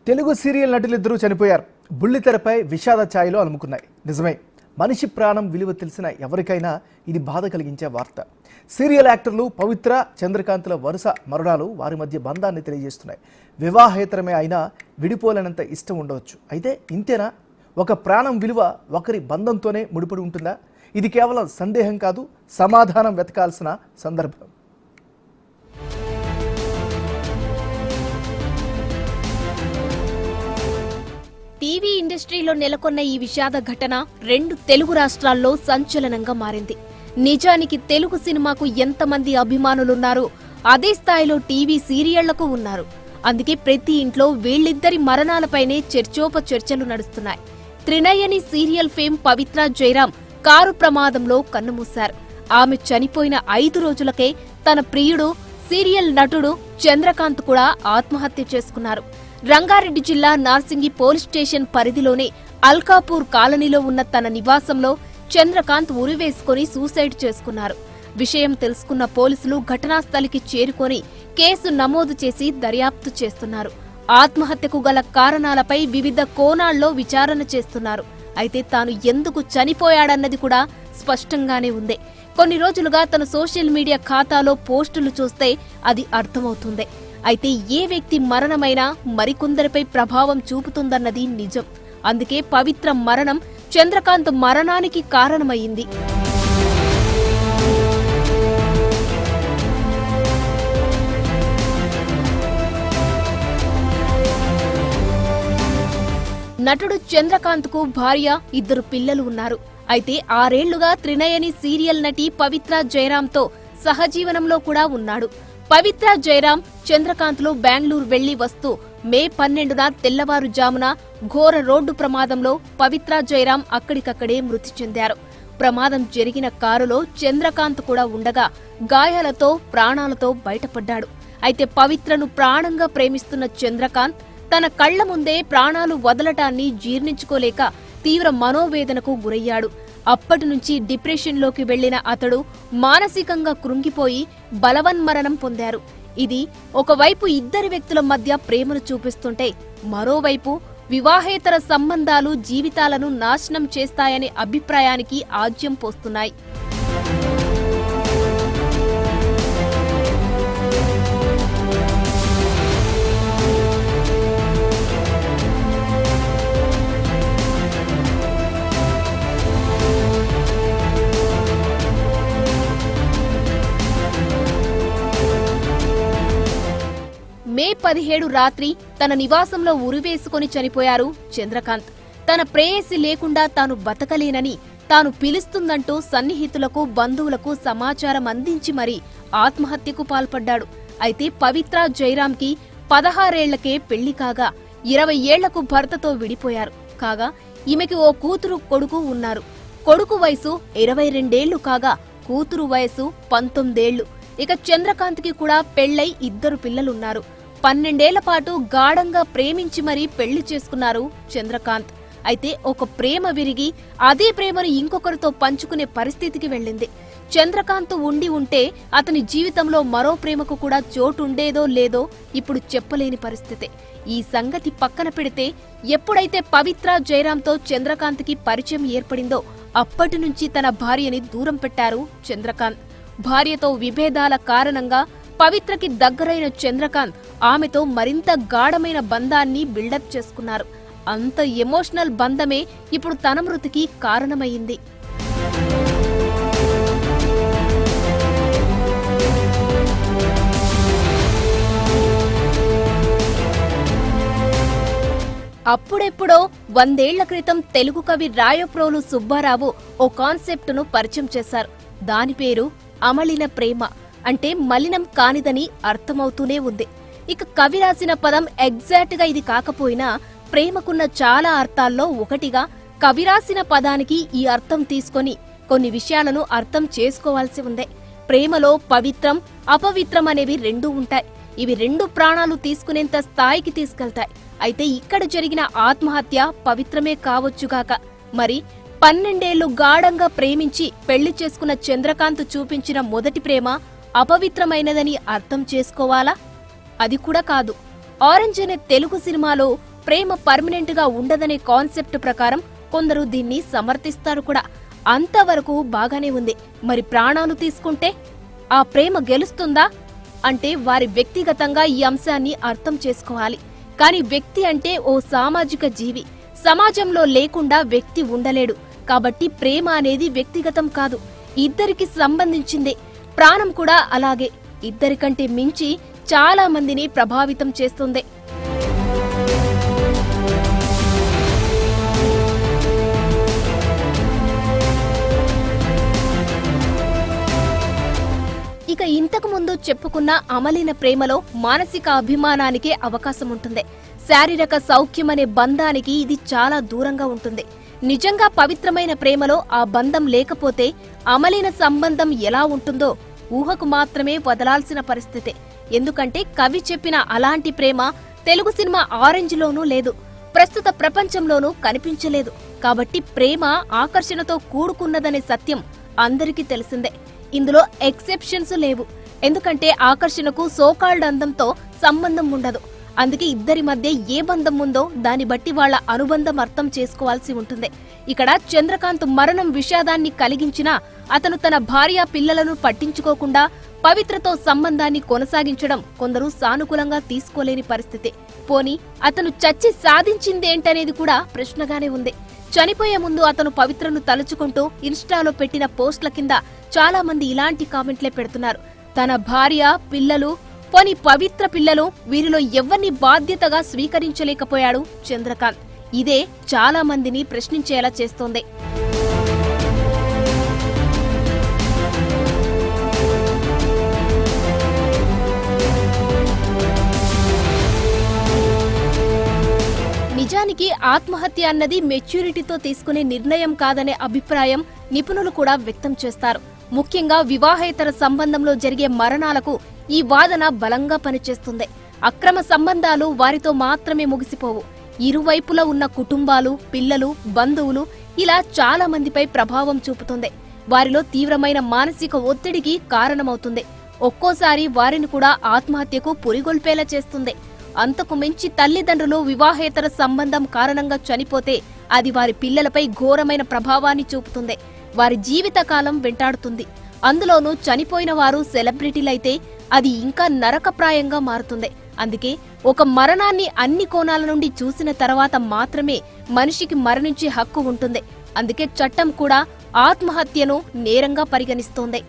Telugu serial నటులిద్దరూ చనిపోయారు. బుల్లితెరపై విషాద ఛాయలో అలుముకున్నాయి. నిజమే, మనిషి ప్రాణం విలువ తెలిసిన ఎవరికైనా ఇది బాధ కలిగించే వార్త. సీరియల్ యాక్టర్లు పవిత్ర, చంద్రకాంత్ల వరుస మరణాలు వారి మధ్య బంధాన్ని తెలియజేస్తున్నాయి. వివాహేతరమే అయినా విడిపోలేనంత ఇష్టం ఉండవచ్చు. అయితే ఇంతేనా? ఒక ప్రాణం విలువ ఒకరి బంధంతోనే ముడిపడి ఉంటుందా? ఇది కేవలం సందేహం కాదు, సమాధానం వెతకాల్సిన సందర్భం. టీవీ ఇండస్ట్రీలో నెలకొన్న ఈ విషాద ఘటన 2 తెలుగు రాష్ట్రాల్లో సంచలనంగా మారింది. నిజానికి తెలుగు సినిమాకు ఎంతమంది అభిమానులున్నారో అదే స్థాయిలో టీవీ సీరియళ్లకు ఉన్నారు. అందుకే ప్రతి ఇంట్లో వీళ్ళిద్దరి మరణాలపైనే చర్చోపచర్చలు నడుస్తున్నాయి. త్రినయని సీరియల్ ఫేమ్ పవిత్ర జయరాం కారు ప్రమాదంలో కన్నుమూశారు. ఆమె చనిపోయిన 5 రోజులకే తన ప్రియుడు సీరియల్ నటుడు చంద్రకాంత్ కూడా ఆత్మహత్య చేసుకున్నారు. రంగారెడ్డి జిల్లా నార్సింగి పోలీస్ స్టేషన్ పరిధిలోని అల్కాపూర్ కాలనీలో ఉన్న తన నివాసంలో చంద్రకాంత్ ఉరివేసుకుని సూసైడ్ చేసుకున్నారు. విషయం తెలుసుకున్న పోలీసులు ఘటనాస్థలికి చేరుకొని కేసు నమోదు చేసి దర్యాప్తు చేస్తున్నారు. ఆత్మహత్యకు గల కారణాలపై వివిధ కోణాల్లో విచారణ చేస్తున్నారు. అయితే తాను ఎందుకు చనిపోయాడన్నది కూడా స్పష్టంగానే ఉంది. కొన్ని రోజులుగా తన సోషల్ మీడియా ఖాతాలో పోస్టులు చూస్తే అది అర్థమవుతుంది. అయితే ఏ వ్యక్తి మరణమైనా మరికొందరిపై ప్రభావం చూపుతుందన్నది నిజం. అందుకే పవిత్ర మరణం చంద్రకాంత్ మరణానికి కారణమైంది. నటుడు చంద్రకాంత్ కు భార్య, 2 పిల్లలు ఉన్నారు. అయితే 6 ఏళ్లుగా త్రినయని సీరియల్ నటి పవిత్ర జయరాంతో సహజీవనంలో కూడా ఉన్నాడు. పవిత్ర జయరాం చంద్రకాంత్లు బెంగళూరు వెళ్లి వస్తూ మే 12న తెల్లవారుజామున ఘోర రోడ్డు ప్రమాదంలో పవిత్ర జయరాం అక్కడికక్కడే మృతి చెందారు. ప్రమాదం జరిగిన కారులో చంద్రకాంత్ కూడా ఉండగా గాయాలతో ప్రాణాలతో బయటపడ్డాడు. అయితే పవిత్రను ప్రాణంగా ప్రేమిస్తున్న చంద్రకాంత్ తన కళ్ల ముందే ప్రాణాలు వదలటాన్ని జీర్ణించుకోలేక తీవ్ర మనోవేదనకు గురయ్యాడు. అప్పటి నుంచి డిప్రెషన్లోకి వెళ్లిన అతడు మానసికంగా కృంగిపోయి బలవన్మరణం పొందారు. ఇది ఒకవైపు ఇద్దరి వ్యక్తుల మధ్య ప్రేమను చూపిస్తుంటే, మరోవైపు వివాహేతర సంబంధాలు జీవితాలను నాశనం చేస్తాయనే అభిప్రాయానికి ఆజ్యం పోస్తున్నాయి. మే 17 రాత్రి తన నివాసంలో ఉరివేసుకుని చనిపోయారు చంద్రకాంత్. తన ప్రేయసి లేకుండా తాను బతకలేనని తాను పిలుస్తుందంటూ సన్నిహితులకు, బంధువులకు సమాచారం అందించి మరీ ఆత్మహత్యకు పాల్పడ్డాడు. అయితే పవిత్ర జయరాంకి 16 ఏళ్లకే పెళ్లి కాగా 20 ఏళ్లకు భర్తతో విడిపోయారు. కాగా ఈమెకి ఓ కూతురు, కొడుకు ఉన్నారు. కొడుకు వయసు 22 కాగా కూతురు వయసు 19. ఇక చంద్రకాంత్కి కూడా పెళ్లై 2 పిల్లలున్నారు. 12 ఏళ్ల పాటు గాఢంగా ప్రేమించి మరీ పెళ్లి చేసుకున్నారు చంద్రకాంత్. అయితే ఒక ప్రేమ విరిగి అదే ప్రేమను ఇంకొకరితో పంచుకునే పరిస్థితికి వెళ్ళింది. చంద్రకాంత్ ఉంటే అతని జీవితంలో మరో ప్రేమకు కూడా చోటు ఉండేదో లేదో ఇప్పుడు చెప్పలేని పరిస్థితి. ఈ సంగతి పక్కన పెడితే, ఎప్పుడైతే పవిత్ర జయరాంతో చంద్రకాంత్కి పరిచయం ఏర్పడిందో అప్పటి నుంచి తన భార్యని దూరం పెట్టారు చంద్రకాంత్. భార్యతో విభేదాల కారణంగా పవిత్రకి దగ్గరైన చంద్రకాంత్ ఆమెతో మరింత గాఢమైన బంధాన్ని బిల్డప్ చేసుకున్నారు. అంత ఎమోషనల్ బంధమే ఇప్పుడు తన మృతికి కారణమైంది. అప్పుడెప్పుడో 100 ఏళ్ల క్రితం తెలుగు కవి రాయప్రోలు సుబ్బారావు ఓ కాన్సెప్ట్ ను పరిచయం చేశారు. దాని పేరు అమలిన ప్రేమ. అంటే మలినం కానిదని అర్థమవుతూనే ఉంది. ఇక కవి రాసిన పదం ఎగ్జాక్ట్ గా ఇది కాకపోయినా ప్రేమకున్న చాలా అర్థాల్లో ఒకటిగా కవి రాసిన పదానికి ఈ అర్థం తీసుకొని కొన్ని విషయాలను అర్థం చేసుకోవాల్సి ఉంది. ప్రేమలో పవిత్రం, అపవిత్రం అనేవి 2 ఉంటాయి. ఇవి 2 ప్రాణాలు తీసుకునేంత స్థాయికి తీసుకెళ్తాయి. అయితే ఇక్కడ జరిగిన ఆత్మహత్య పవిత్రమే కావచ్చుగాక. మరి 12 ఏళ్లు గాఢంగా ప్రేమించి పెళ్లి చేసుకున్న చంద్రకాంత్ చూపించిన మొదటి ప్రేమ అపవిత్రమైనదని అర్థం చేసుకోవాలా? అది కూడా కాదు. ఆరెంజ్ అనే తెలుగు సినిమాలో ప్రేమ పర్మనెంట్ గా ఉండదనే కాన్సెప్ట్ ప్రకారం కొందరు దీన్ని సమర్థిస్తారు కూడా. అంతవరకు బాగానే ఉంది. మరి ప్రాణాలు తీసుకుంటే ఆ ప్రేమ గెలుస్తుందా అంటే వారి వ్యక్తిగతంగా ఈ అంశాన్ని అర్థం చేసుకోవాలి. కాని వ్యక్తి అంటే ఓ సామాజిక జీవి. సమాజంలో లేకుండా వ్యక్తి ఉండలేడు. కాబట్టి ప్రేమ అనేది వ్యక్తిగతం కాదు, ఇద్దరికి సంబంధించిందే. ప్రాణం కూడా అలాగే, ఇద్దరికంటే మించి చాలా మందిని ప్రభావితం చేస్తుంది. ఇక ఇంతకు ముందు చెప్పుకున్న అమలిన ప్రేమలో మానసిక అభిమానానికే అవకాశం ఉంటుంది. శారీరక సౌఖ్యమనే బంధానికి ఇది చాలా దూరంగా ఉంటుంది. నిజంగా పవిత్రమైన ప్రేమలో ఆ బంధం లేకపోతే అమలిన సంబంధం ఎలా ఉంటుందో ఊహకు మాత్రమే వదలాల్సిన పరిస్థితే. ఎందుకంటే కవి చెప్పిన అలాంటి ప్రేమ తెలుగు సినిమా ఆరెంజ్లోనూ లేదు, ప్రస్తుత ప్రపంచంలోనూ కనిపించలేదు. కాబట్టి ప్రేమ ఆకర్షణతో కూడుకున్నదనే సత్యం అందరికీ తెలిసిందే. ఇందులో ఎక్సెప్షన్స్ లేవు. ఎందుకంటే ఆకర్షణకు సోకాల్డ్ అందంతో సంబంధం ఉండదు. అందుకే ఇద్దరి మధ్య ఏ బంధం ఉందో దాన్ని బట్టి వాళ్ల అనుబంధం అర్థం చేసుకోవాల్సి ఉంటుంది. ఇక్కడ చంద్రకాంత్ మరణం విషాదాన్ని కలిగించినా అతను తన భార్య పిల్లలను పట్టించుకోకుండా పవిత్రతో సంబంధాన్ని కొనసాగించడం కొందరు సానుకూలంగా తీసుకోలేని పరిస్థితి. పోనీ అతను చచ్చి సాధించిందేంటనేది కూడా ప్రశ్నగానే ఉంది. చనిపోయే ముందు అతను పవిత్రను తలుచుకుంటూ ఇన్స్టాలో పెట్టిన పోస్టుల కింద చాలా మంది ఇలాంటి కామెంట్లే పెడుతున్నారు. తన భార్య, పిల్లలు, పోని పవిత్ర పిల్లలు, వీరిలో ఎవ్వరిని బాధ్యతగా స్వీకరించలేకపోయాడు చంద్రకాంత్. ఇదే చాలా మందిని ప్రశ్నించేలా చేస్తోంది. నిజానికి ఆత్మహత్య అన్నది మెచ్యూరిటీతో తీసుకునే నిర్ణయం కాదనే అభిప్రాయం నిపుణులు కూడా వ్యక్తం చేస్తారు. ముఖ్యంగా వివాహేతర సంబంధంలో జరిగే మరణాలకు ఈ వాదన బలంగా పనిచేస్తుంది. అక్రమ సంబంధాలు వారితో మాత్రమే ముగిసిపోవు. ఇరువైపులా ఉన్న కుటుంబాలు, పిల్లలు, బంధువులు ఇలా చాలా మందిపై ప్రభావం చూపుతుంది. వారిలో తీవ్రమైన మానసిక ఒత్తిడికి కారణమవుతుంది. ఒక్కోసారి వారిని కూడా ఆత్మహత్యకు పురిగొల్పేలా చేస్తుంది. అంతకు మించి తల్లిదండ్రులు వివాహేతర సంబంధం కారణంగా చనిపోతే అది వారి పిల్లలపై ఘోరమైన ప్రభావాన్ని చూపుతుంది. వారి జీవితకాలం వెంటాడుతుంది. అందులోనూ చనిపోయిన వారు సెలబ్రిటీలైతే అది ఇంకా నరకప్రాయంగా మారుతుంది. అందుకే ఒక మరణాన్ని అన్ని కోణాల నుండి చూసిన తర్వాత మాత్రమే మనిషికి మరణించే హక్కు ఉంటుంది. అందుకే చట్టం కూడా ఆత్మహత్యను నేరంగా పరిగణిస్తోంది.